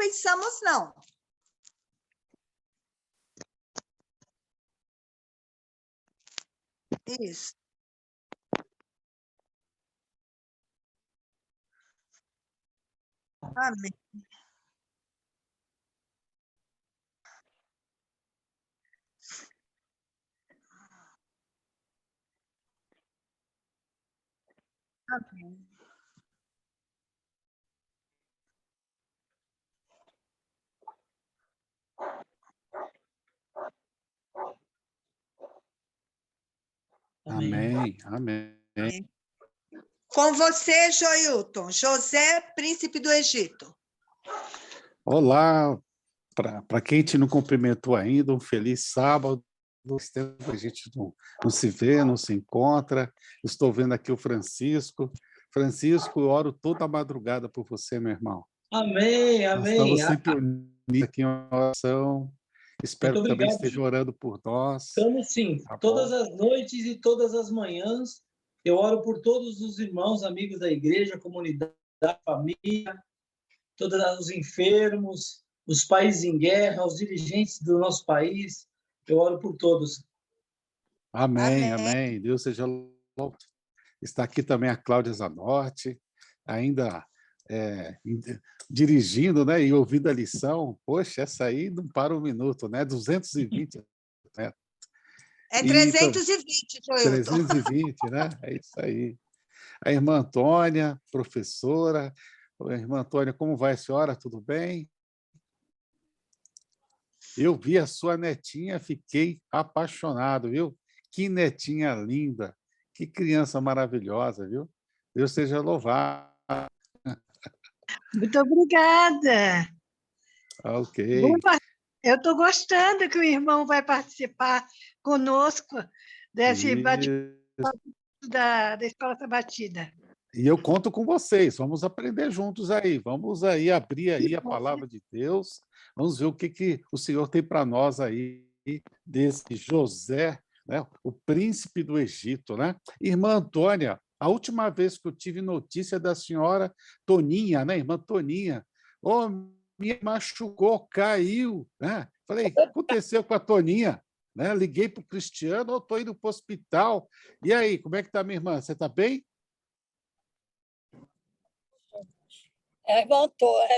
pensamos, não. Isso. Amém. Amém. Amém. Amém. Com você, Joilton. José, príncipe do Egito. Olá, para quem te não cumprimentou ainda, um feliz sábado. Faz tempo a gente não se vê, não se encontra. Estou vendo aqui o Francisco. Francisco, eu oro toda a madrugada por você, meu irmão. Amém, Nós amém. estamos sempre unidos aqui em oração. Espero que também esteja orando por nós. Estamos sim. Tá bom? Todas as noites e todas as manhãs, eu oro por todos os irmãos, amigos da igreja, comunidade, família, todos os enfermos, os países em guerra, os dirigentes do nosso país. Eu oro por todos. Amém, Amém. amém. Deus seja louvado. Está aqui também a Cláudia Zanorte, ainda dirigindo, né, e ouvindo a lição. Poxa, essa aí não para um minuto, né? 220. Né? É 320, Joilton. 320, né? É isso aí. A irmã Antônia, professora. Irmã Antônia, como vai a senhora? Tudo bem? Eu vi a sua netinha, fiquei apaixonado, viu? Que netinha linda, que criança maravilhosa, viu? Deus seja louvado. Muito obrigada. Ok. Eu estou gostando que o irmão vai participar conosco desse bate-papo da Escola Sabatina. E eu conto com vocês, vamos aprender juntos aí, vamos aí abrir aí a palavra de Deus, vamos ver o que o Senhor tem para nós aí, desse José, né, o príncipe do Egito, né? Irmã Antônia, a última vez que eu tive notícia da senhora Toninha, né, irmã Toninha, me machucou, caiu, né? Falei, o que aconteceu com a Toninha? Né? Liguei para o Cristiano, estou indo para o hospital. E aí, como é que está minha irmã? Você está bem?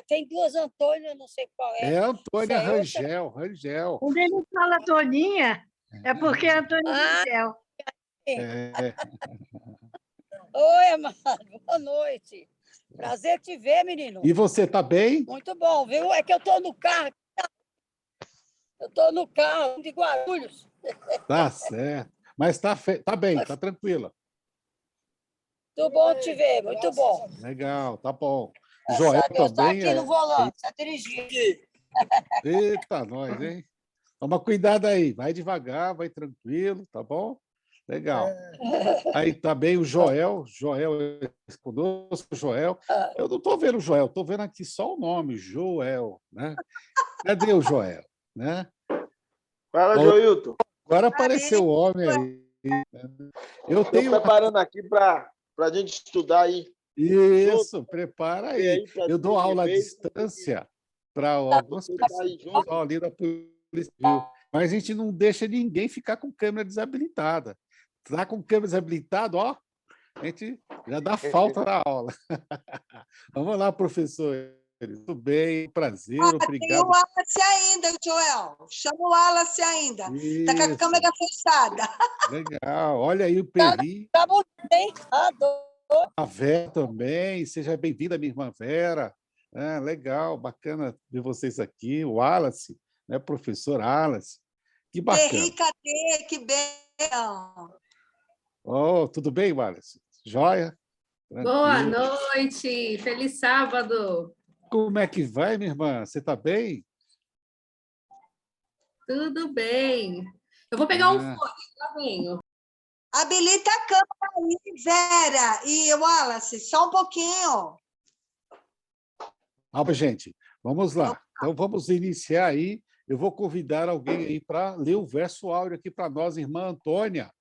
Tem duas Antônias, não sei qual é. É a Antônia Rangel. Rangel. Quando ele fala Toninha, é porque é Antônia Rangel. Oi, amado, boa noite. Prazer te ver, menino. E você está bem? Muito bom, viu? É que eu estou no carro. Eu estou no carro de Guarulhos. Tá certo. Mas tá bem, tá tranquila. Muito bom te ver, muito bom. Legal, tá bom. Joel também. Está aqui no volante, está dirigindo. Eita, nós, hein? Toma cuidado aí, vai devagar, vai tranquilo, tá bom? Legal. Aí também o Joel é conosco, Joel. Eu não estou vendo o Joel, estou vendo aqui só o nome, Joel, né? Cadê o Joel? Né? Fala, Joilton. Agora apareceu o homem aí. Eu estou preparando aqui para a gente estudar aí. Isso, prepara aí. Eu dou aula à distância para algumas pessoas ali da Polícia Civil, mas a gente não deixa ninguém ficar com câmera desabilitada. Está com câmera desabilitada, ó, a gente já dá falta na aula. Vamos lá, professor. Tudo bem, prazer, obrigado. Tem o Wallace ainda, Joel. Chama o Wallace ainda. Está com a câmera fechada. Legal. Olha aí o Perri. Tá bonito, hein? Adoro. A Vera também. Seja bem-vinda, minha irmã Vera. Legal, bacana ver vocês aqui. O Wallace, né, professor Wallace. Que bacana. Perri, cadê? Que bem. Oh, tudo bem, Wallace? Joia? Tranquilo. Boa noite. Feliz sábado. Como é que vai, minha irmã? Você está bem? Tudo bem. Eu vou pegar um fone, já venho. Habilita a câmera aí, Vera e Wallace, só um pouquinho. Gente, vamos lá. Então, vamos iniciar aí. Eu vou convidar alguém aí para ler o verso áureo aqui para nós, irmã Antônia.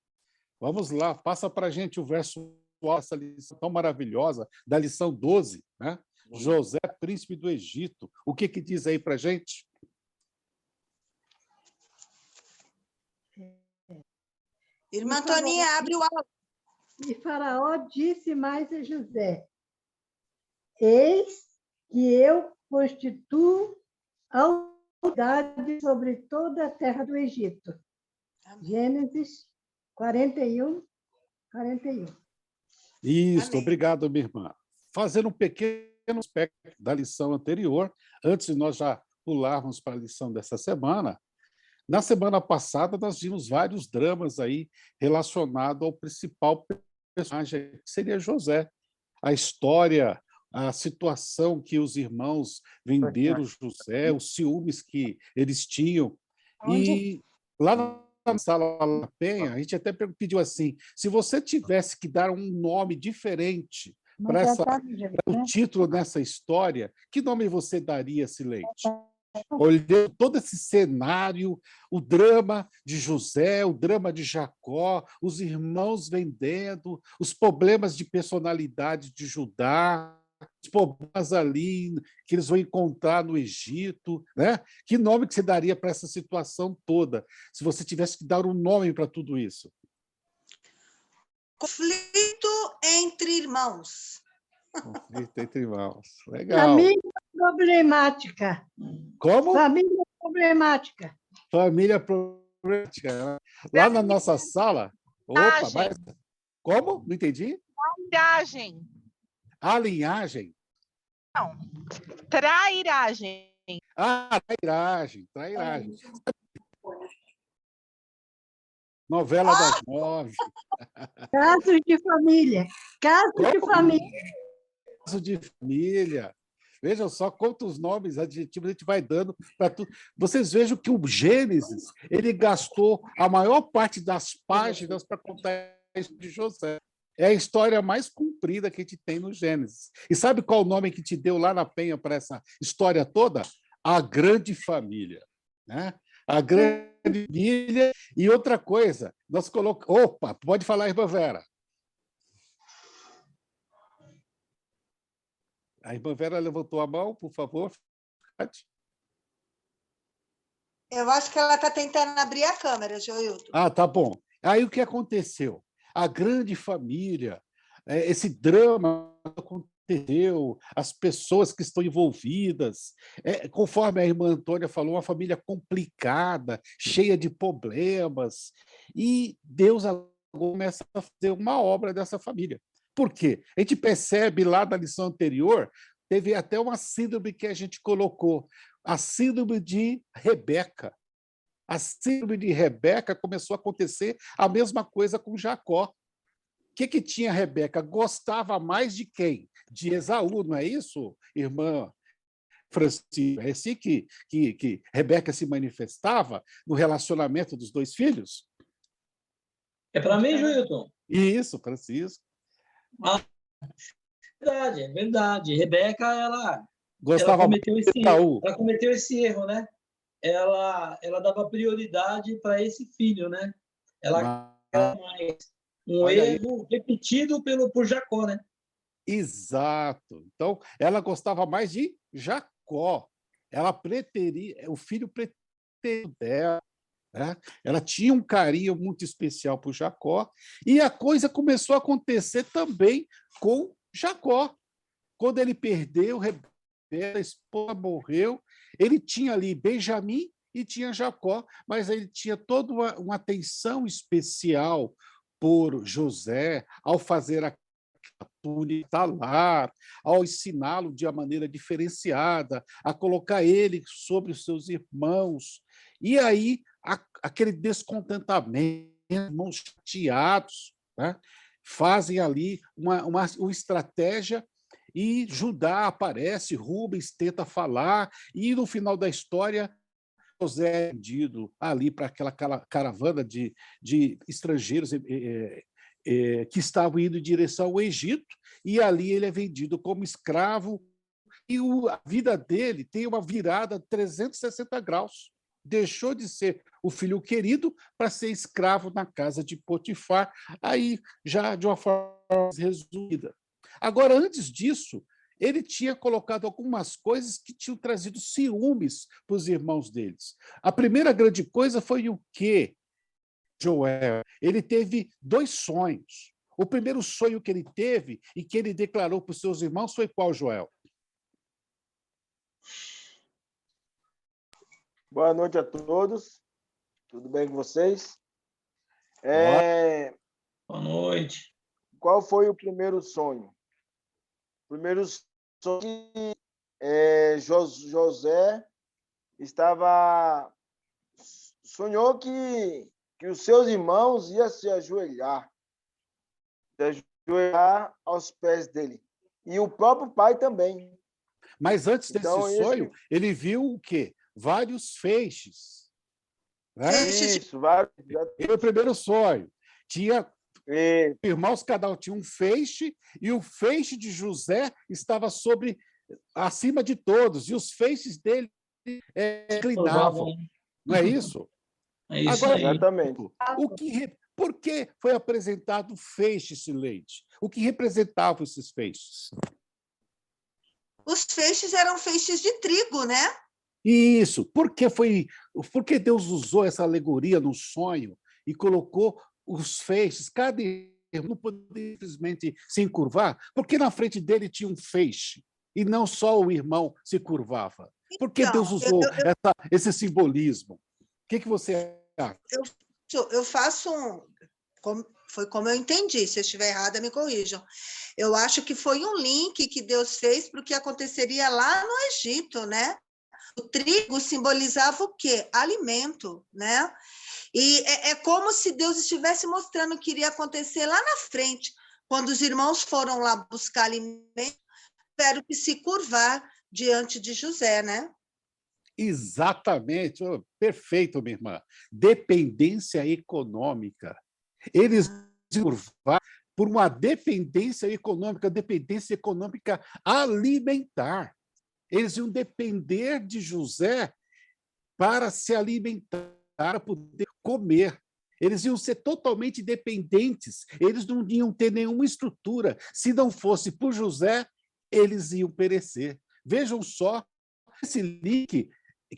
Vamos lá, passa para a gente o verso áureo, essa lição tão maravilhosa, da lição 12, né? José, príncipe do Egito. O que diz aí para a gente? Irmã Toninha, abre o áudio. E Faraó disse mais a José: Eis que eu constituo autoridade sobre toda a terra do Egito. Gênesis 41, 41. Isso, Amém. obrigado, minha irmã. Fazendo um pequeno aspecto da lição anterior, antes de nós já pularmos para a lição dessa semana, na semana passada nós vimos vários dramas aí relacionados ao principal personagem, que seria José. A história, a situação que os irmãos venderam José, os ciúmes que eles tinham. E lá na sala da Penha, a gente até pediu assim, se você tivesse que dar um nome diferente para o título dessa história, que nome você daria, Silente? Olhando todo esse cenário, o drama de José, o drama de Jacó, os irmãos vendendo, os problemas de personalidade de Judá, os problemas ali que eles vão encontrar no Egito, né? Que nome que você daria para essa situação toda, se você tivesse que dar um nome para tudo isso? Conflito entre irmãos. Conflito entre irmãos. Legal. Família problemática. Como? Família problemática. Família problemática. Lá na nossa sala... Opa, mas... Como? Não entendi? Trairagem. A linhagem? Não. Trairagem. Ah, trairagem. Novela das 9. Casos de família. Casos de família. Caso de família. Vejam só quantos nomes, adjetivos a gente vai dando para tudo. Vocês vejam que o Gênesis, ele gastou a maior parte das páginas para contar a história de José. É a história mais comprida que a gente tem no Gênesis. E sabe qual o nome que te deu lá na Penha para essa história toda? A Grande Família. Né? A Grande Família. E outra coisa, nós colocamos... Opa, pode falar, irmã Vera. A irmã Vera levantou a mão, por favor. Eu acho que ela está tentando abrir a câmera, Joilton. Ah, tá bom. Aí o que aconteceu? A Grande Família, esse drama aconteceu, as pessoas que estão envolvidas, conforme a irmã Antônia falou, uma família complicada, cheia de problemas, e Deus começa a fazer uma obra dessa família. Por quê? A gente percebe lá na lição anterior, teve até uma síndrome que a gente colocou, a síndrome de Rebeca. A síndrome de Rebeca começou a acontecer a mesma coisa com Jacó. O que tinha Rebeca? Gostava mais de quem? De Esaú, não é isso, irmã Francisca? É assim que Rebeca se manifestava no relacionamento dos dois filhos? É para mim, Joilton? Isso, Francisco. É verdade. Rebeca, ela cometeu esse erro, né? Ela dava prioridade para esse filho, né? Ela era mais um erro repetido por Jacó, né? Exato. Então, ela gostava mais de Jacó. Ela preteria, o filho preterido dela. Né? Ela tinha um carinho muito especial por Jacó, e a coisa começou a acontecer também com Jacó. Quando ele perdeu, Rebeca, a esposa morreu, ele tinha ali Benjamim e tinha Jacó, mas ele tinha toda uma atenção especial por José, ao fazer a túnica lá, ao ensiná-lo de uma maneira diferenciada, a colocar ele sobre os seus irmãos. E aí, aquele descontentamento, irmãos chateados, né? Fazem ali uma estratégia, e Judá aparece, Rubens tenta falar, e no final da história, José é vendido ali para aquela caravana de estrangeiros que estavam indo em direção ao Egito, e ali ele é vendido como escravo, e a vida dele tem uma virada 360 graus. Deixou de ser o filho querido para ser escravo na casa de Potifar, aí já de uma forma resumida. Agora, antes disso, ele tinha colocado algumas coisas que tinham trazido ciúmes para os irmãos deles. A primeira grande coisa foi o quê? Joel, ele teve 2 sonhos. O primeiro sonho que ele teve e que ele declarou para os seus irmãos foi qual, Joel? Boa noite a todos. Tudo bem com vocês? Boa noite. Qual foi o primeiro sonho? O primeiro sonho que José sonhou que os seus irmãos iam se ajoelhar aos pés dele. E o próprio pai também. Mas antes desse sonho, ele viu o quê? Vários feixes. Né? Isso, vários. Esse foi o primeiro sonho. Tinha irmãos, cada um tinha um feixe, e o feixe de José estava acima de todos, e os feixes dele inclinavam. Não é isso? É isso. Agora, aí. Exatamente. Por que foi apresentado o feixe, Sileide? O que representavam esses feixes? Os feixes eram feixes de trigo, né? Isso. Por que Deus usou essa alegoria no sonho e colocou os feixes? Cada irmão não podia simplesmente se encurvar, porque na frente dele tinha um feixe e não só o irmão se curvava. Por que Deus usou esse simbolismo? O que você acha? Eu faço foi como eu entendi. Se eu estiver errada, me corrijam. Eu acho que foi um link que Deus fez para o que aconteceria lá no Egito, né? O trigo simbolizava o quê? Alimento, né? E é como se Deus estivesse mostrando o que iria acontecer lá na frente, quando os irmãos foram lá buscar alimento, tiveram que se curvar diante de José, né? Exatamente. Perfeito, minha irmã. Dependência econômica. Eles se curvaram por uma dependência econômica alimentar. Eles iam depender de José para se alimentar, para poder comer. Eles iam ser totalmente dependentes, eles não iam ter nenhuma estrutura. Se não fosse por José, eles iam perecer. Vejam só, esse link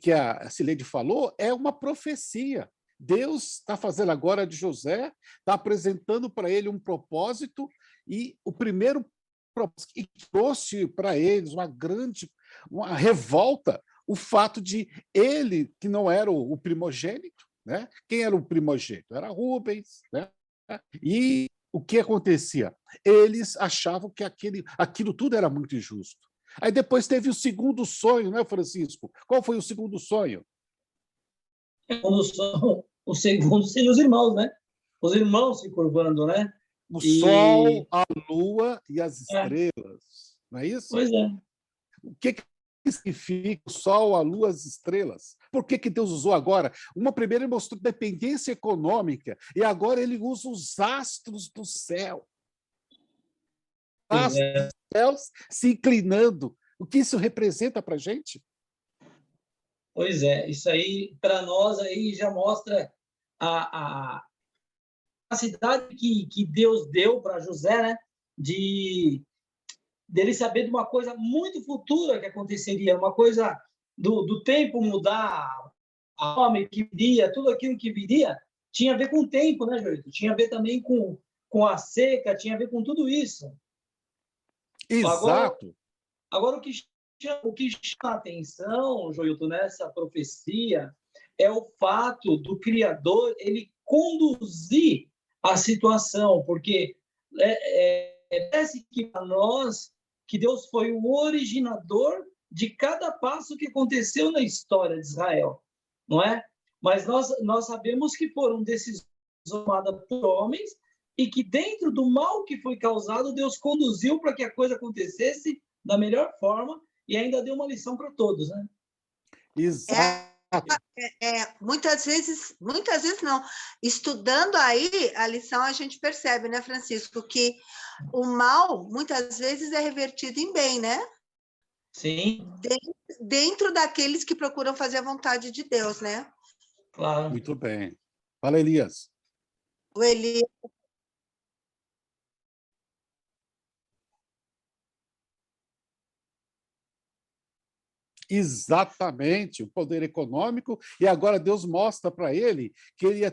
que a Sileide falou é uma profecia. Deus está fazendo agora de José, está apresentando para ele um propósito, e o primeiro propósito que trouxe para eles uma revolta, o fato de ele, que não era o primogênito, né? Quem era o primogênito? Era Rubens, né? E o que acontecia? Eles achavam que aquilo tudo era muito injusto. Aí depois teve o segundo sonho, né, Francisco? Qual foi o segundo sonho? O segundo seria os irmãos, né? Os irmãos se curvando, né? O sol, a lua e as estrelas. Não é isso? Pois é. O que significa o sol, a lua, as estrelas? Por que Deus usou agora? Primeira ele mostrou dependência econômica, e agora ele usa os astros do céu. Astros dos céus se inclinando. O que isso representa para a gente? Pois é, isso aí, para nós, aí já mostra a capacidade que Deus deu para José, né? Dele saber de uma coisa muito futura que aconteceria, uma coisa do tempo mudar, a fome que viria, tudo aquilo que viria, tinha a ver com o tempo, né, Joelito? Tinha a ver também com a seca, tinha a ver com tudo isso. Exato. Agora o que chama a atenção, Joilton, nessa profecia é o fato do Criador ele conduzir a situação, porque parece que para nós que Deus foi o originador de cada passo que aconteceu na história de Israel, não é? Mas nós sabemos que foram decisões tomadas por homens e que dentro do mal que foi causado, Deus conduziu para que a coisa acontecesse da melhor forma e ainda deu uma lição para todos, né? Exato. Muitas vezes não. Estudando aí a lição, a gente percebe, né, Francisco, que o mal muitas vezes é revertido em bem, né? Sim. Dentro daqueles que procuram fazer a vontade de Deus, né? Claro. Muito bem. Fala, Elias. O Elias. Exatamente, o poder econômico, e agora Deus mostra para ele que ele ia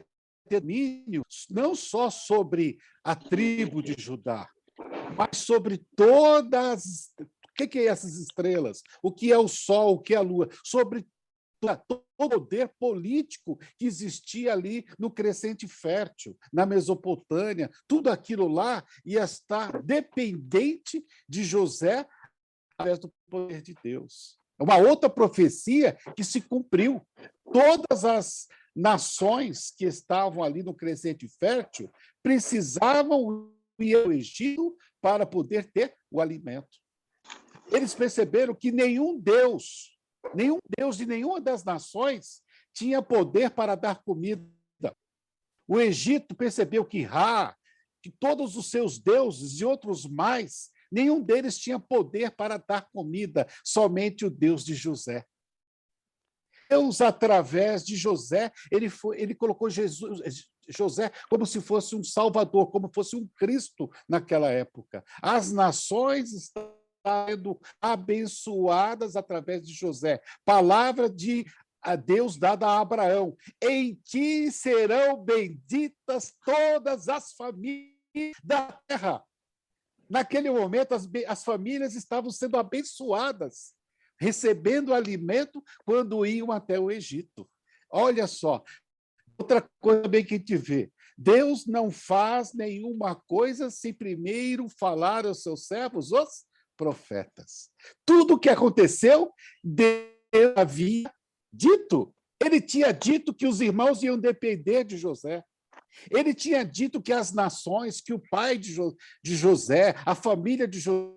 ter domínio não só sobre a tribo de Judá, mas sobre todas. O que é essas estrelas? O que é o Sol? O que é a Lua? Sobre todo o poder político que existia ali no Crescente Fértil, na Mesopotâmia, tudo aquilo lá ia estar dependente de José através do poder de Deus. É uma outra profecia que se cumpriu. Todas as nações que estavam ali no Crescente Fértil precisavam ir ao Egito para poder ter o alimento. Eles perceberam que nenhum Deus de nenhuma das nações tinha poder para dar comida. O Egito percebeu que que todos os seus deuses e outros mais, nenhum deles tinha poder para dar comida, somente o Deus de José. Deus, através de José, ele colocou José como se fosse um salvador, como fosse um Cristo naquela época. As nações estavam sendo abençoadas através de José. Palavra de Deus dada a Abraão: em ti serão benditas todas as famílias da terra. Naquele momento, as famílias estavam sendo abençoadas, recebendo alimento quando iam até o Egito. Olha só, outra coisa também que a gente vê: Deus não faz nenhuma coisa sem primeiro falar aos seus servos, os profetas. Tudo o que aconteceu, Deus havia dito. Ele tinha dito que os irmãos iam depender de José. Ele tinha dito que as nações, que o pai de José, a família de José,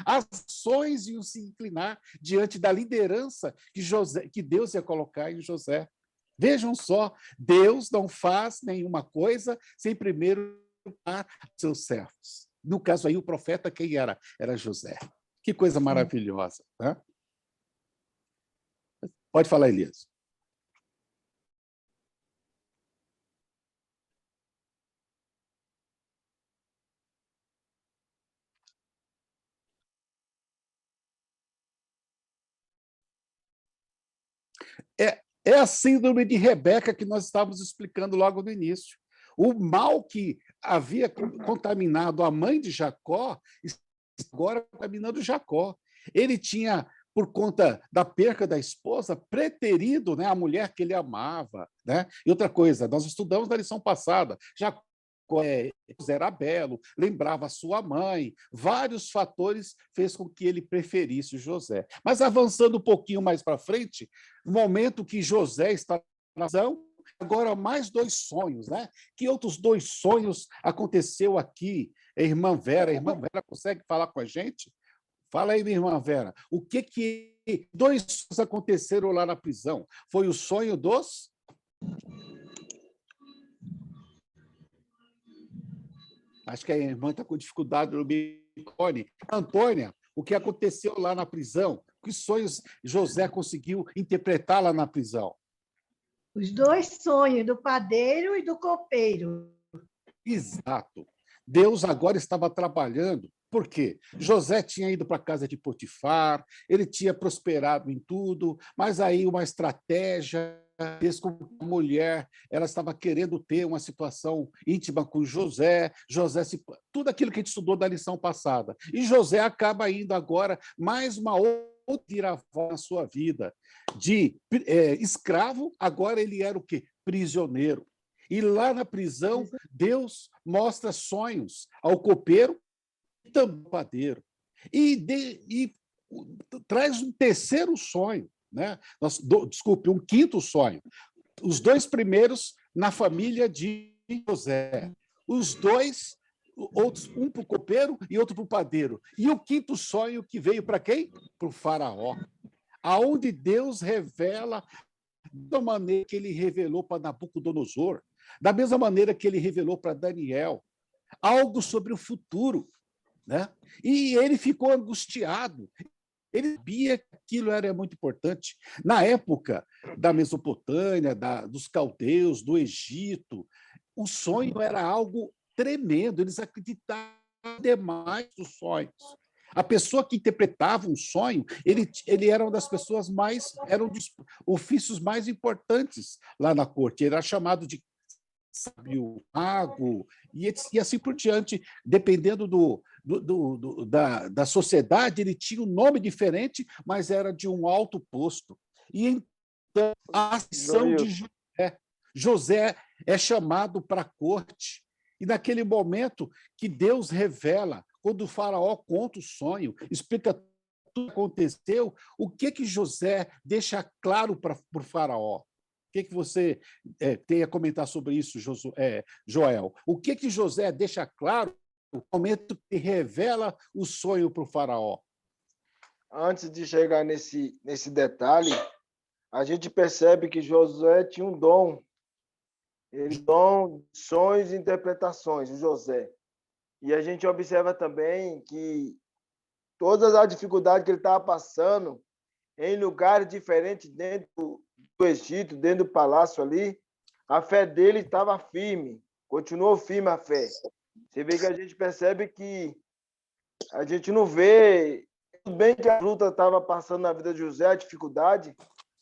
as nações iam se inclinar diante da liderança que Deus ia colocar em José. Vejam só, Deus não faz nenhuma coisa sem primeiro falar aos seus servos. No caso aí, o profeta, quem era? Era José. Que coisa maravilhosa. Né? Pode falar, Elias. É a síndrome de Rebeca que nós estávamos explicando logo no início. O mal que havia contaminado a mãe de Jacó, agora contaminando Jacó. Ele tinha, por conta da perca da esposa, preterido, né, a mulher que ele amava. Né? E outra coisa, nós estudamos na lição passada, Jacó era belo, lembrava a sua mãe, vários fatores fez com que ele preferisse José. Mas avançando um pouquinho mais para frente, no momento que José está na prisão, agora mais 2 sonhos, né? Que outros 2 sonhos aconteceu aqui? A irmã Vera consegue falar com a gente? Fala aí, minha irmã Vera. O que 2 sonhos aconteceram lá na prisão? Foi o sonho dos... Acho que a irmã está com dificuldade no microfone. Antônia, o que aconteceu lá na prisão? Que sonhos José conseguiu interpretar lá na prisão? Os 2 sonhos, do padeiro e do copeiro. Exato. Deus agora estava trabalhando. Por quê? José tinha ido para a casa de Potifar, ele tinha prosperado em tudo, mas aí uma estratégia fez com que a mulher ela estava querendo ter uma situação íntima com José, tudo aquilo que a gente estudou da lição passada. E José acaba indo agora mais uma outra viravolta na sua vida. De escravo, agora ele era o quê? Prisioneiro. E lá na prisão, Deus mostra sonhos ao copeiro e também ao padeiro. E traz um terceiro sonho, né? Desculpe, um quinto sonho. Os 2 primeiros na família de José. Os 2, outros, um para o copeiro e outro para o padeiro. E o quinto sonho que veio para quem? Para o faraó. Aonde Deus revela da maneira que ele revelou para Nabucodonosor, da mesma maneira que ele revelou para Daniel, algo sobre o futuro. Né? E ele ficou angustiado. Ele sabia que aquilo era muito importante. Na época da Mesopotâmia, dos caldeus, do Egito, o sonho era algo tremendo. Eles acreditavam demais nos sonhos. A pessoa que interpretava um sonho, ele era uma das pessoas era um dos ofícios mais importantes lá na corte. Ele era chamado de sábio, mago, e assim por diante. Dependendo da sociedade, ele tinha um nome diferente, mas era de um alto posto. E então, a ação de José é chamado para a corte, e naquele momento que Deus revela, quando o faraó conta o sonho, explica tudo que aconteceu, o que José deixa claro para o faraó? O que você tem a comentar sobre isso, Joel? O que José deixa claro no momento que revela o sonho para o faraó? Antes de chegar nesse detalhe, a gente percebe que Josué tinha um dom. Dom, sonhos e interpretações, o José. E a gente observa também que todas as dificuldades que ele estava passando em lugares diferentes dentro do Egito, dentro do palácio ali, a fé dele estava firme, continuou firme a fé. Você vê que a gente percebe que a gente não vê, tudo bem que a luta estava passando na vida de José, a dificuldade,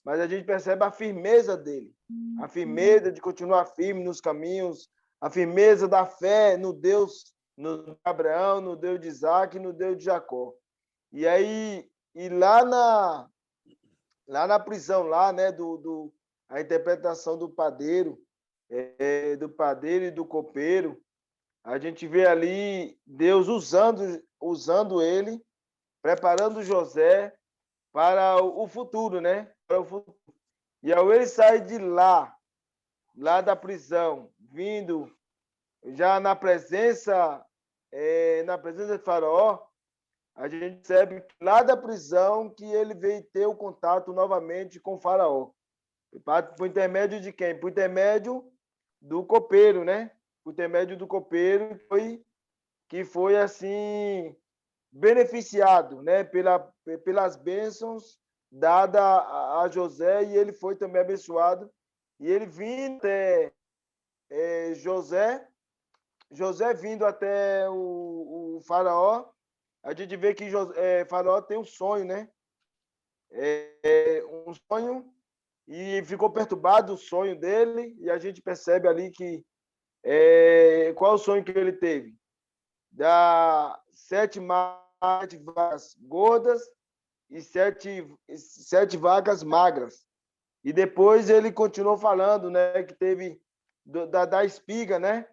mas a gente percebe a firmeza dele, a firmeza de continuar firme nos caminhos, a firmeza da fé no Deus, no Abraão, no Deus de Isaac, no Deus de Jacó. E aí, lá na prisão, lá, né, a interpretação do padeiro e do copeiro, a gente vê ali Deus usando ele, preparando José para o futuro, né? Para o futuro. E ao ele sair de lá da prisão, vindo já na presença de Faraó, a gente percebe que lá da prisão que ele veio ter o contato novamente com Faraó. Por intermédio de quem? Por intermédio do copeiro, né? Por intermédio do copeiro que foi assim beneficiado, né? Pelas bênçãos dadas a José, e ele foi também abençoado. E ele vindo até José vindo até o Faraó, a gente vê que Faraó tem um sonho, né? Um sonho, e ficou perturbado o sonho dele, e a gente percebe ali que qual o sonho que ele teve? Da 7 vacas gordas e 7 vacas magras. E depois ele continuou falando, né, que teve da espiga, né?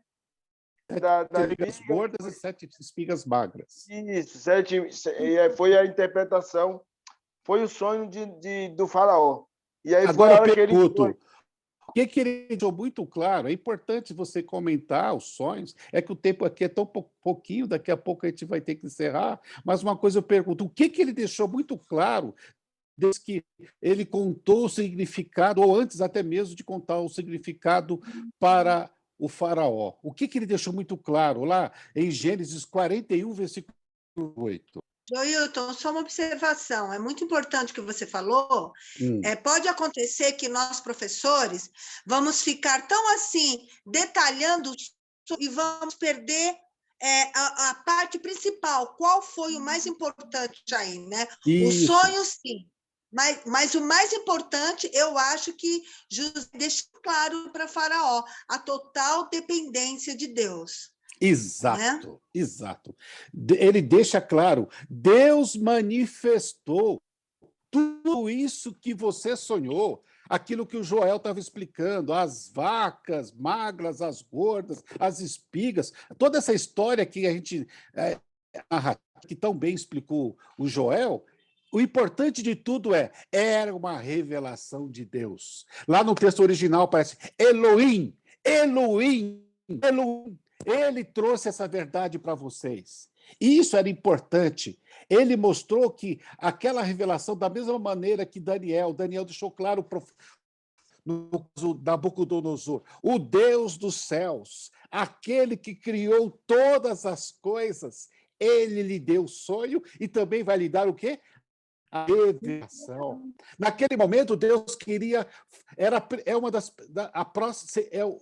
Das espigas gordas e 7 espigas magras. Isso, foi a interpretação, foi o sonho do faraó. E aí agora eu pergunto, o que ele deixou muito claro, é importante você comentar os sonhos, é que o tempo aqui é tão pouquinho, daqui a pouco a gente vai ter que encerrar, mas uma coisa eu pergunto, o que ele deixou muito claro desde que ele contou o significado, ou antes até mesmo de contar o significado para o faraó? O que ele deixou muito claro lá em Gênesis 41, versículo 8? Joilton, só uma observação, é muito importante o que você falou. Pode acontecer que nós, professores, vamos ficar tão assim, detalhando e vamos perder a parte principal. Qual foi o mais importante aí, né? Isso. O sonho, sim. Mas o mais importante, eu acho que José deixa claro para Faraó a total dependência de Deus. Exato, né? Exato. Ele deixa claro, Deus manifestou tudo isso que você sonhou, aquilo que o Joel estava explicando, as vacas magras, as gordas, as espigas, toda essa história que a gente que tão bem explicou o Joel. O importante de tudo era uma revelação de Deus. Lá no texto original aparece Elohim, Elohim, Elohim. Ele trouxe essa verdade para vocês. Isso era importante. Ele mostrou que aquela revelação, da mesma maneira que Daniel deixou claro no caso da Nabucodonosor, o Deus dos céus, aquele que criou todas as coisas, ele lhe deu o sonho e também vai lhe dar o quê? A revelação. Naquele momento, Deus queria...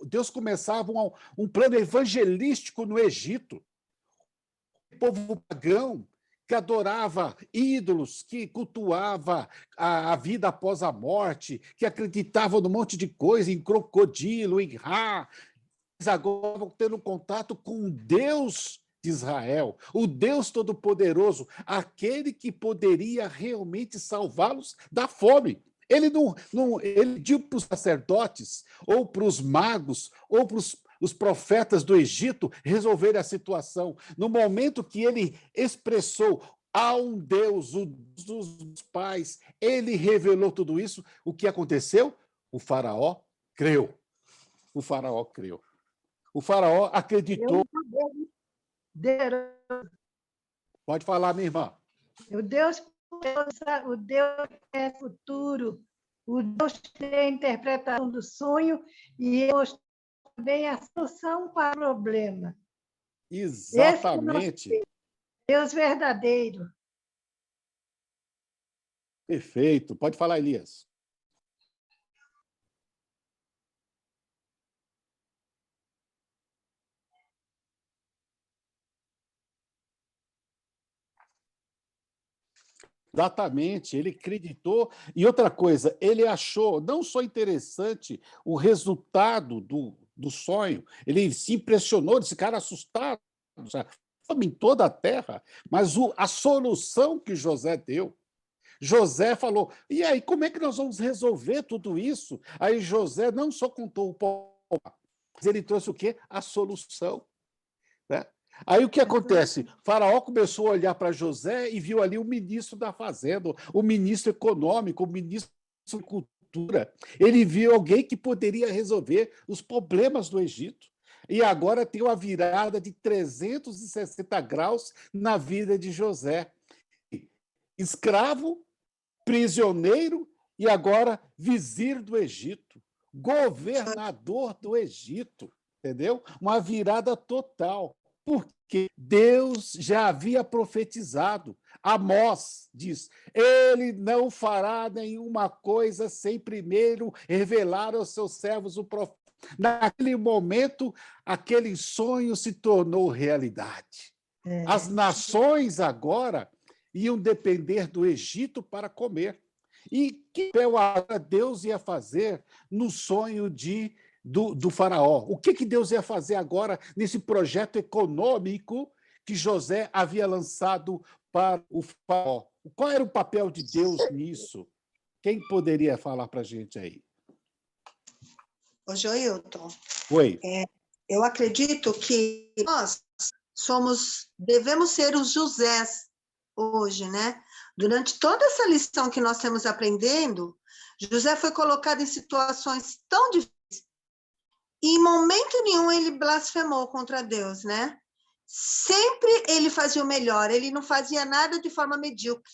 Deus começava um plano evangelístico no Egito. O povo pagão que adorava ídolos, que cultuava a vida após a morte, que acreditava num monte de coisa, em crocodilo, em Ra. Eles agora vão tendo contato com o Deus de Israel, o Deus Todo-Poderoso, aquele que poderia realmente salvá-los da fome. Ele ele pediu para os sacerdotes, ou para os magos, ou para os profetas do Egito resolverem a situação. No momento que ele expressou há um Deus, o Deus dos pais, ele revelou tudo isso, o que aconteceu? O faraó creu. O faraó creu. O faraó acreditou. Pode falar, minha irmã. O Deus que é futuro, o Deus que tem a interpretação do sonho e também a solução para o problema. Exatamente. Deus verdadeiro. Perfeito. Pode falar, Elias. Exatamente, ele acreditou. E outra coisa, ele achou não só interessante o resultado do sonho, ele se impressionou, disse, cara, assustado, fome em toda a terra, mas a solução que José deu. José falou, e aí, como é que nós vamos resolver tudo isso? Aí José não só contou o pó, mas ele trouxe o quê? A solução. Né? Aí o que acontece? Faraó começou a olhar para José e viu ali o ministro da Fazenda, o ministro econômico, o ministro da Cultura. Ele viu alguém que poderia resolver os problemas do Egito. E agora tem uma virada de 360 graus na vida de José. Escravo, prisioneiro e agora vizir do Egito, governador do Egito, entendeu? Uma virada total. Porque Deus já havia profetizado. Amós diz, ele não fará nenhuma coisa sem primeiro revelar aos seus servos o profeta. Naquele momento, aquele sonho se tornou realidade. As nações agora iam depender do Egito para comer. E que papel Deus ia fazer no sonho do faraó? O que Deus ia fazer agora nesse projeto econômico que José havia lançado para o faraó? Qual era o papel de Deus nisso? Quem poderia falar para a gente aí? Ô, Joilton. Oi. Eu acredito que nós devemos ser os Josés hoje, né? Durante toda essa lição que nós estamos aprendendo, José foi colocado em situações tão difíceis e em momento nenhum ele blasfemou contra Deus, né? Sempre ele fazia o melhor, ele não fazia nada de forma medíocre.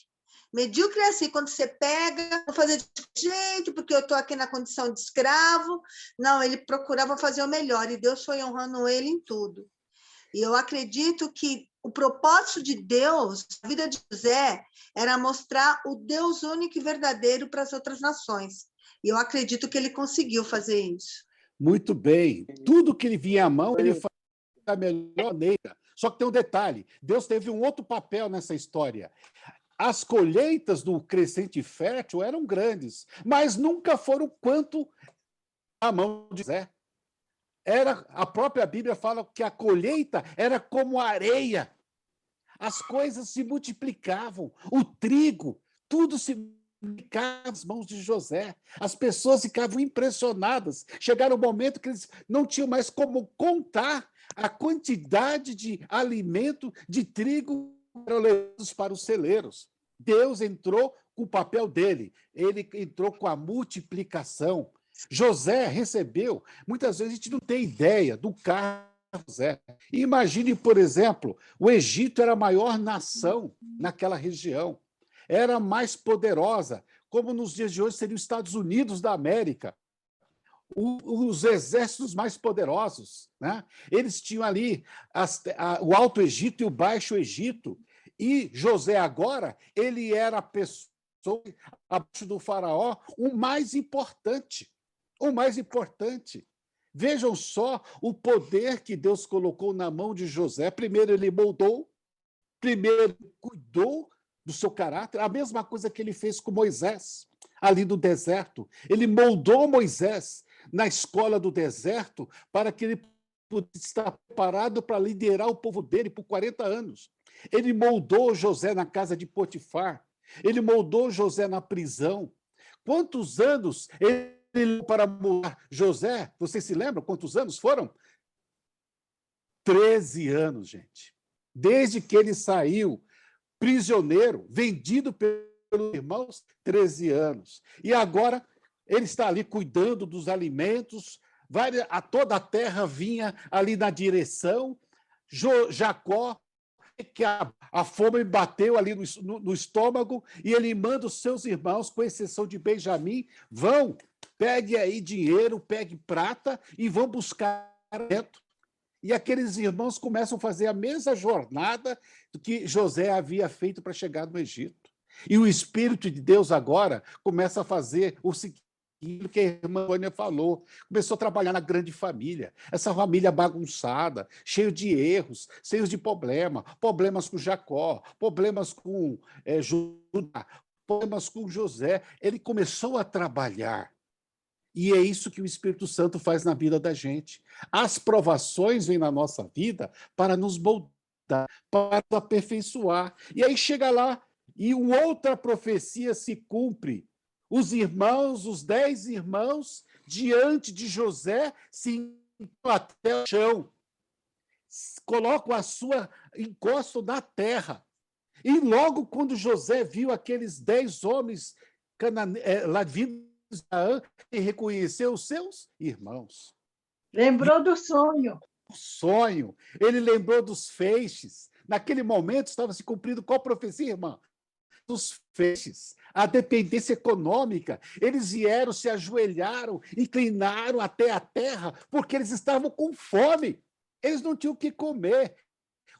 Medíocre é assim, quando você pega, vou fazer de jeito, porque eu estou aqui na condição de escravo. Não, ele procurava fazer o melhor, e Deus foi honrando ele em tudo. E eu acredito que o propósito de Deus, a vida de José, era mostrar o Deus único e verdadeiro para as outras nações. E eu acredito que ele conseguiu fazer isso. Muito bem. Tudo que ele vinha à mão, ele fazia da melhor maneira. Só que tem um detalhe, Deus teve um outro papel nessa história. As colheitas do crescente fértil eram grandes, mas nunca foram quanto a mão de José. A própria Bíblia fala que a colheita era como areia. As coisas se multiplicavam, o trigo, tudo se multiplicava nas mãos de José. As pessoas ficavam impressionadas. Chegaram um momento que eles não tinham mais como contar a quantidade de alimento, de trigo levados para os celeiros. Deus entrou com o papel dele, ele entrou com a multiplicação. José recebeu, muitas vezes a gente não tem ideia do cargo de José. Imagine, por exemplo, o Egito era a maior nação naquela região, era mais poderosa, como nos dias de hoje seria os Estados Unidos da América. Os exércitos mais poderosos, né? Eles tinham ali o Alto Egito e o Baixo Egito, e José agora, ele era a pessoa, abaixo do faraó, o mais importante. O mais importante. Vejam só o poder que Deus colocou na mão de José. Primeiro ele moldou, primeiro cuidou do seu caráter, a mesma coisa que ele fez com Moisés, ali no deserto. Ele moldou Moisés na escola do deserto para que ele pudesse estar preparado para liderar o povo dele por 40 anos. Ele moldou José na casa de Potifar. Ele moldou José na prisão. Quantos anos ele para moldar José? Vocês se lembram quantos anos foram? 13 anos, gente. Desde que ele saiu prisioneiro, vendido pelos irmãos, 13 anos. E agora ele está ali cuidando dos alimentos, toda a terra vinha ali na direção. Jacó, que a fome bateu ali no estômago, e ele manda os seus irmãos, com exceção de Benjamim, vão, pegue aí dinheiro, pegue prata e vão buscar alimento. E aqueles irmãos começam a fazer a mesma jornada que José havia feito para chegar no Egito. E o Espírito de Deus agora começa a fazer o seguinte, que a irmã Antônia falou, começou a trabalhar na grande família, essa família bagunçada, cheio de erros, cheio de problemas com Jacó, problemas com Judá, problemas com José. Ele começou a trabalhar. E é isso que o Espírito Santo faz na vida da gente. As provações vêm na nossa vida para nos moldar, para nos aperfeiçoar. E aí chega lá, e uma outra profecia se cumpre. Os irmãos, os 10 irmãos, diante de José, se encostam até o chão, colocam a sua encosto na terra. E logo quando José viu aqueles 10 homens lá vindo, e reconheceu os seus irmãos. Lembrou do sonho. O sonho. Ele lembrou dos feixes. Naquele momento estava se cumprindo qual profecia, irmã? Dos feixes. A dependência econômica. Eles vieram, se ajoelharam, inclinaram até a terra, porque eles estavam com fome. Eles não tinham o que comer.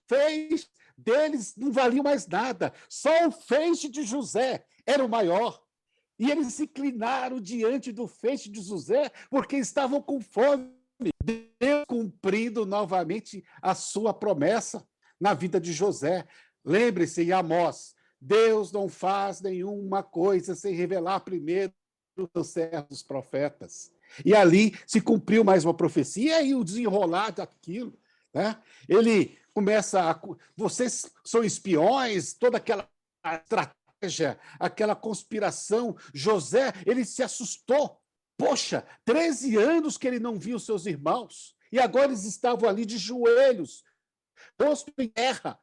Feixes deles não valiam mais nada. Só o feixe de José era o maior. E eles se inclinaram diante do feixe de José, porque estavam com fome. Deus cumprindo novamente a sua promessa na vida de José. Lembre-se, em Amós, Deus não faz nenhuma coisa sem revelar primeiro os seus servos profetas. E ali se cumpriu mais uma profecia, e o desenrolar daquilo. Né? Ele começa a... Vocês são espiões, toda aquela estratégia, aquela conspiração. José, ele se assustou. Poxa, 13 anos que ele não viu seus irmãos, e agora eles estavam ali de joelhos, rosto em terra.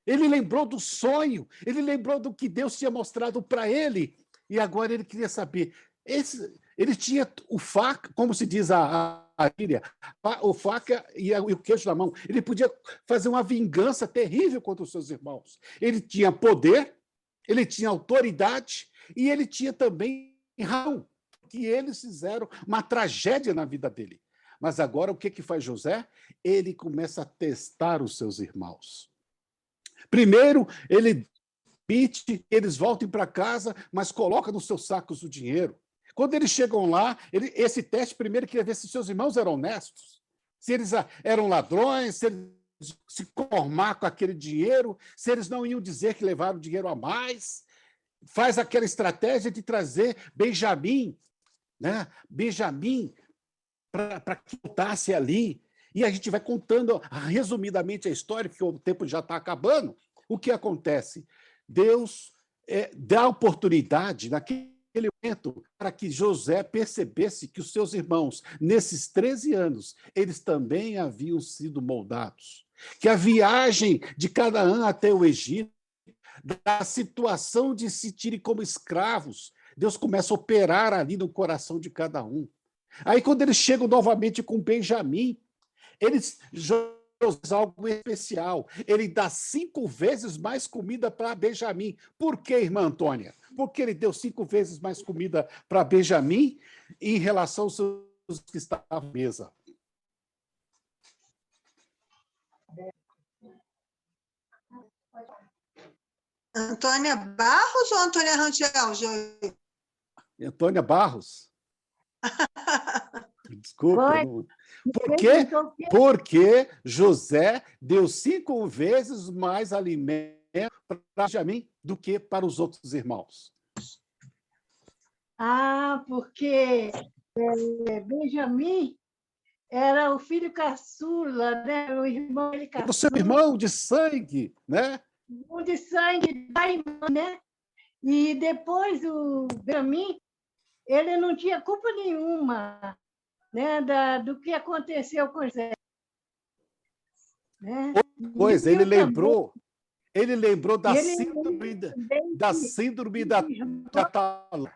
Ele lembrou do sonho, ele lembrou do que Deus tinha mostrado para ele, e agora ele queria saber. Ele tinha o faca, como se diz a Bíblia, o faca e o queijo na mão. Ele podia fazer uma vingança terrível contra os seus irmãos. Ele tinha poder, ele tinha autoridade, e ele tinha também razão, que eles fizeram uma tragédia na vida dele. Mas agora o que faz José? Ele começa a testar os seus irmãos. Primeiro, ele permite que eles voltem para casa, mas coloca nos seus sacos o dinheiro. Quando eles chegam lá, esse teste primeiro queria ver se seus irmãos eram honestos, se eles eram ladrões, se eles se conformar com aquele dinheiro, se eles não iam dizer que levaram dinheiro a mais. Faz aquela estratégia de trazer Benjamim, né? Benjamim, para que voltasse ali. E a gente vai contando resumidamente a história, porque o tempo já está acabando. O que acontece? Deus dá oportunidade, naquele momento, para que José percebesse que os seus irmãos, nesses 13 anos, eles também haviam sido moldados. Que a viagem de Canaã até o Egito, da situação de se sentirem como escravos, Deus começa a operar ali no coração de cada um. Aí, quando eles chegam novamente com Benjamim, eles fazem algo especial. Ele dá 5 vezes mais comida para Benjamim. Por quê, irmã Antônia? Porque ele deu 5 vezes mais comida para Benjamim em relação aos seus que estavam à mesa. Antônia Barros ou Antônia Rangel, Joey? Antônia Barros. Desculpa. Por quê? Porque José deu 5 vezes mais alimento para Benjamim do que para os outros irmãos? Porque Benjamim era o filho caçula, né? O irmão ele O seu caçula, irmão de sangue, né? um de sangue da irmã, né? E depois o Benjamim, ele não tinha culpa nenhuma, né, do que aconteceu com José. Né? Pois, E ele eu também- lembrou da ele síndrome da Atalã.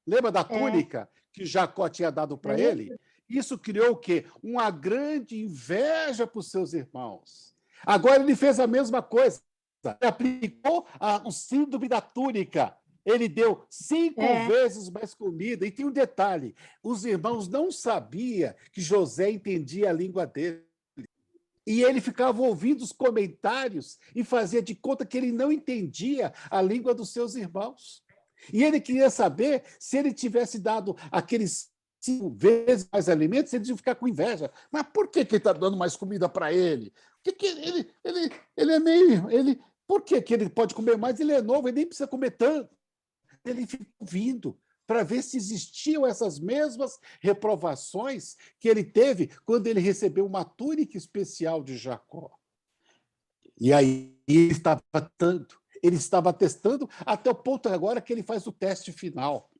Lembra da túnica que Jacó tinha dado para ele? Isso criou o quê? Uma grande inveja para os seus irmãos. Agora ele fez a mesma coisa. Ele aplicou o síndrome da túnica. Ele deu 5 vezes mais comida. E tem um detalhe: os irmãos não sabiam que José entendia a língua dele. E ele ficava ouvindo os comentários e fazia de conta que ele não entendia a língua dos seus irmãos. E ele queria saber se ele tivesse dado aqueles 5 vezes mais alimentos, eles iam ficar com inveja. Mas por que ele está dando mais comida para ele? Ele é meio... por que ele pode comer mais? Ele é novo, ele nem precisa comer tanto. Ele fica ouvindo para ver se existiam essas mesmas reprovações que ele teve quando ele recebeu uma túnica especial de Jacó. E aí ele estava testando até o ponto agora que ele faz o teste final.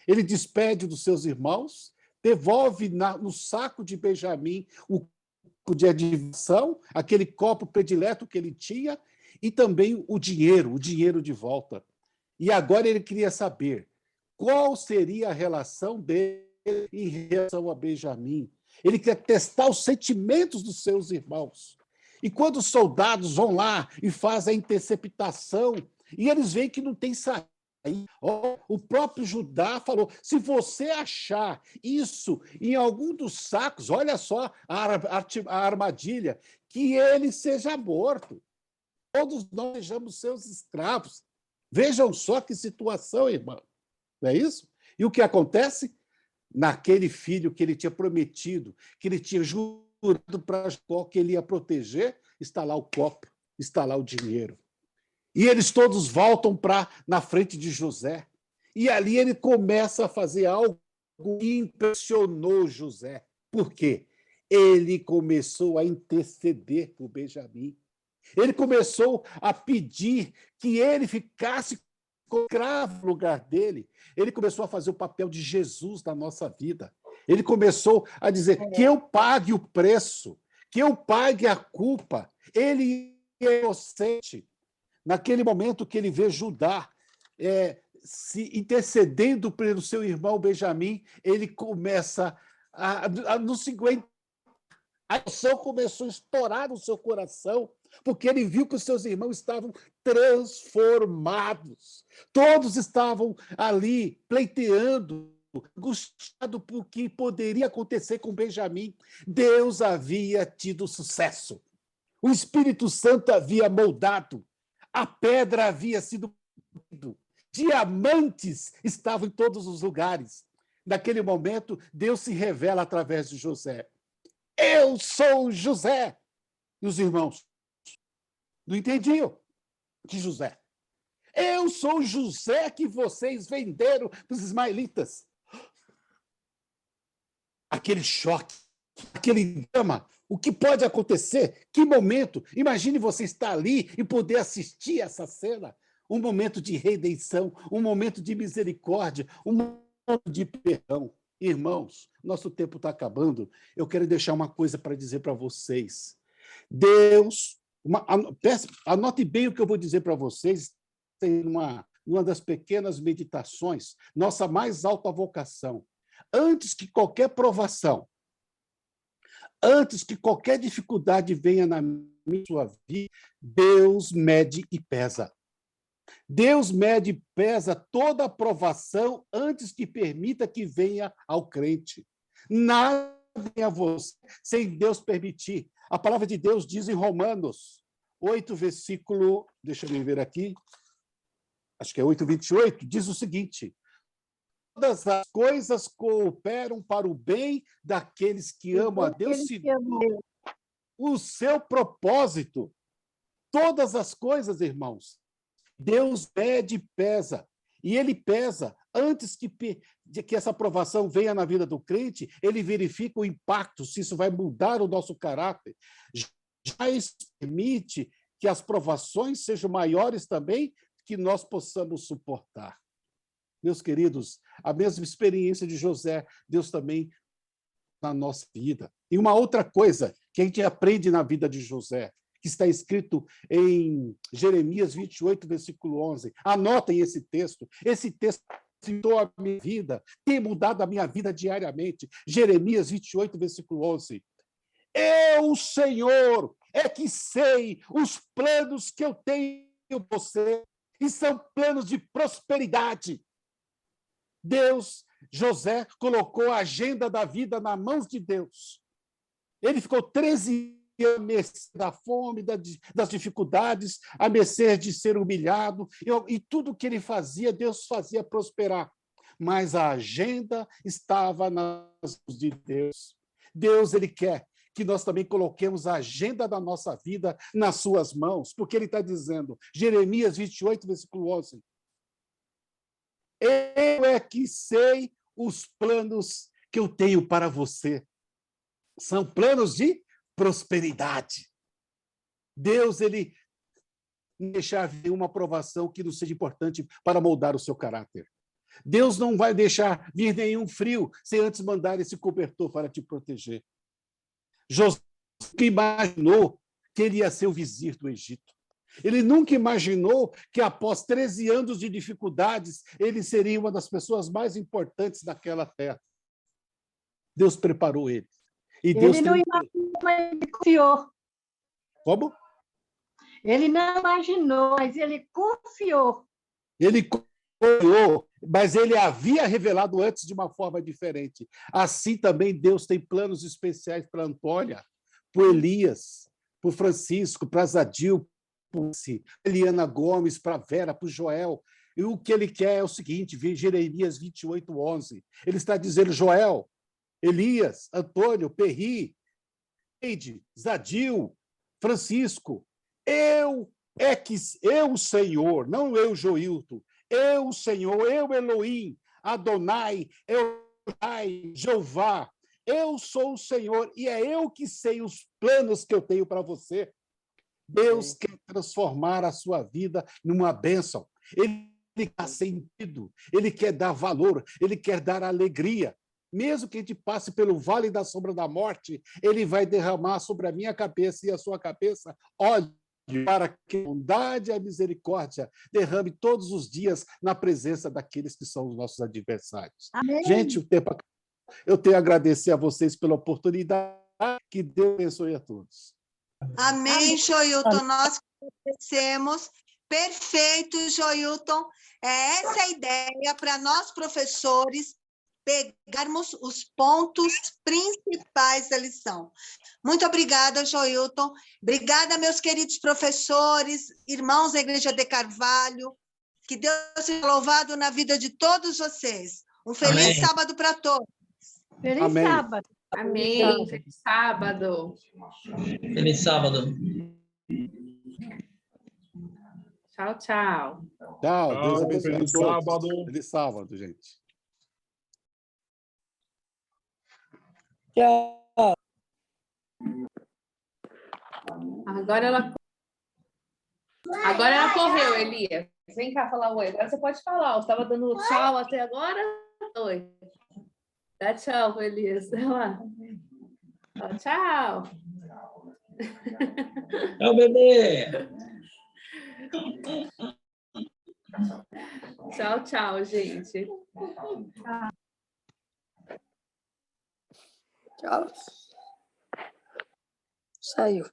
Ele despede dos seus irmãos, devolve no saco de Benjamim o copo de adivinhação, aquele copo predileto que ele tinha, e também o dinheiro de volta. E agora ele queria saber qual seria a relação dele em relação a Benjamim. Ele quer testar os sentimentos dos seus irmãos. E quando os soldados vão lá e fazem a interceptação, e eles veem que não tem saída, o próprio Judá falou: se você achar isso em algum dos sacos, olha só a armadilha, que ele seja morto. Todos nós sejamos seus escravos. Vejam só que situação, irmão. Não é isso? E o que acontece? Naquele filho que ele tinha prometido, que ele tinha jurado para Jacó que ele ia proteger, está lá o copo, está lá o dinheiro. E eles todos voltam na frente de José. E ali ele começa a fazer algo que impressionou José. Por quê? Ele começou a interceder por Benjamim. Ele começou a pedir que ele ficasse com o escravo no lugar dele. Ele começou a fazer o papel de Jesus na nossa vida. Ele começou a dizer que eu pague o preço, que eu pague a culpa. Ele é inocente. Naquele momento que ele vê Judá se intercedendo pelo seu irmão Benjamim, ele começa a não se aguentar. A emoção começou a estourar no seu coração, porque ele viu que os seus irmãos estavam transformados. Todos estavam ali pleiteando, angustiados por que poderia acontecer com Benjamim. Deus havia tido sucesso. O Espírito Santo havia moldado. A pedra havia sido... Diamantes estavam em todos os lugares. Naquele momento, Deus se revela através de José. Eu sou José. E os irmãos não entendiam de José. Eu sou José que vocês venderam para os ismaelitas. Aquele choque, aquele drama. O que pode acontecer? Que momento? Imagine você estar ali e poder assistir essa cena. Um momento de redenção, um momento de misericórdia, um momento de perdão. Irmãos, nosso tempo está acabando. Eu quero deixar uma coisa para dizer para vocês. Deus, anote bem o que eu vou dizer para vocês, tem uma das pequenas meditações, nossa mais alta vocação. Antes que qualquer provação, antes que qualquer dificuldade venha na sua vida, Deus mede e pesa. Deus mede e pesa toda aprovação antes que permita que venha ao crente. Nada vem a você sem Deus permitir. A palavra de Deus diz em Romanos 8, versículo... Deixa eu ver aqui. Acho que é 8:28. Diz o seguinte: todas as coisas cooperam para o bem daqueles que amam a Deus segundo o seu propósito. Todas as coisas, irmãos, Deus mede e pesa. E ele pesa, antes que essa aprovação venha na vida do crente, ele verifica o impacto, se isso vai mudar o nosso caráter. Já isso permite que as provações sejam maiores também, que nós possamos suportar. Meus queridos, a mesma experiência de José, Deus também na nossa vida. E uma outra coisa que a gente aprende na vida de José, que está escrito em Jeremias 28, versículo 11. Anotem esse texto. Esse texto mudou a minha vida, tem mudado a minha vida diariamente. Jeremias 28, versículo 11. Eu, Senhor, é que sei os planos que eu tenho por você, e são planos de prosperidade. Deus, José, colocou a agenda da vida nas mãos de Deus. Ele ficou 13 anos à mercê da fome, das dificuldades, à mercê de ser humilhado, e tudo que ele fazia, Deus fazia prosperar. Mas a agenda estava nas mãos de Deus. Deus, ele quer que nós também coloquemos a agenda da nossa vida nas suas mãos, porque ele está dizendo, Jeremias 28, versículo 11, eu é que sei os planos que eu tenho para você. São planos de prosperidade. Deus, ele não deixar vir uma aprovação que não seja importante para moldar o seu caráter. Deus não vai deixar vir nenhum frio sem antes mandar esse cobertor para te proteger. José nunca imaginou que ele ia ser o vizir do Egito. Ele nunca imaginou que, após 13 anos de dificuldades, ele seria uma das pessoas mais importantes daquela terra. Deus preparou ele. E Deus ele não imaginou, mas ele confiou. Como? Ele não imaginou, mas ele confiou. Ele confiou, mas ele havia revelado antes de uma forma diferente. Assim também Deus tem planos especiais para Antônia, para Elias, para Francisco, para Zadil, para Eliana Gomes, para Vera, para Joel. E o que ele quer é o seguinte, Jeremias 28, 11. Ele está dizendo, Joel, Elias, Antônio, Perri, Eide, Zadil, Francisco, eu, Senhor, não eu, Joilton, eu, Senhor, eu, Elohim, Adonai, Jeová, eu sou o Senhor e é eu que sei os planos que eu tenho para você. Deus quer transformar a sua vida numa bênção. Ele dá sentido, ele quer dar valor, ele quer dar alegria. Mesmo que a gente passe pelo vale da sombra da morte, ele vai derramar sobre a minha cabeça e a sua cabeça óleo para que a bondade e a misericórdia derrame todos os dias na presença daqueles que são os nossos adversários. Amém. Gente, o tempo acabou. Eu tenho a agradecer a vocês pela oportunidade. Que Deus abençoe a todos. Amém, Joilton. Nós agradecemos. Perfeito, Joilton. É essa a ideia para nós, professores, pegarmos os pontos principais da lição. Muito obrigada, Joilton. Obrigada, meus queridos professores, irmãos da Igreja de Carvalho. Que Deus seja louvado na vida de todos vocês. Um feliz sábado para todos. Feliz Amém. sábado. Amém. Feliz sábado. Feliz sábado. Tchau, tchau. Tchau, Deus abençoe a Feliz todos. sábado. Feliz sábado, gente. Tchau. Agora ela correu, Elias. Vem cá falar oi. Agora você pode falar. Eu estava dando tchau até agora. Oi. Dá tchau, Elias. Vai lá. Tchau. Tchau, bebê. Tchau, tchau, gente. Tchau. Saiu.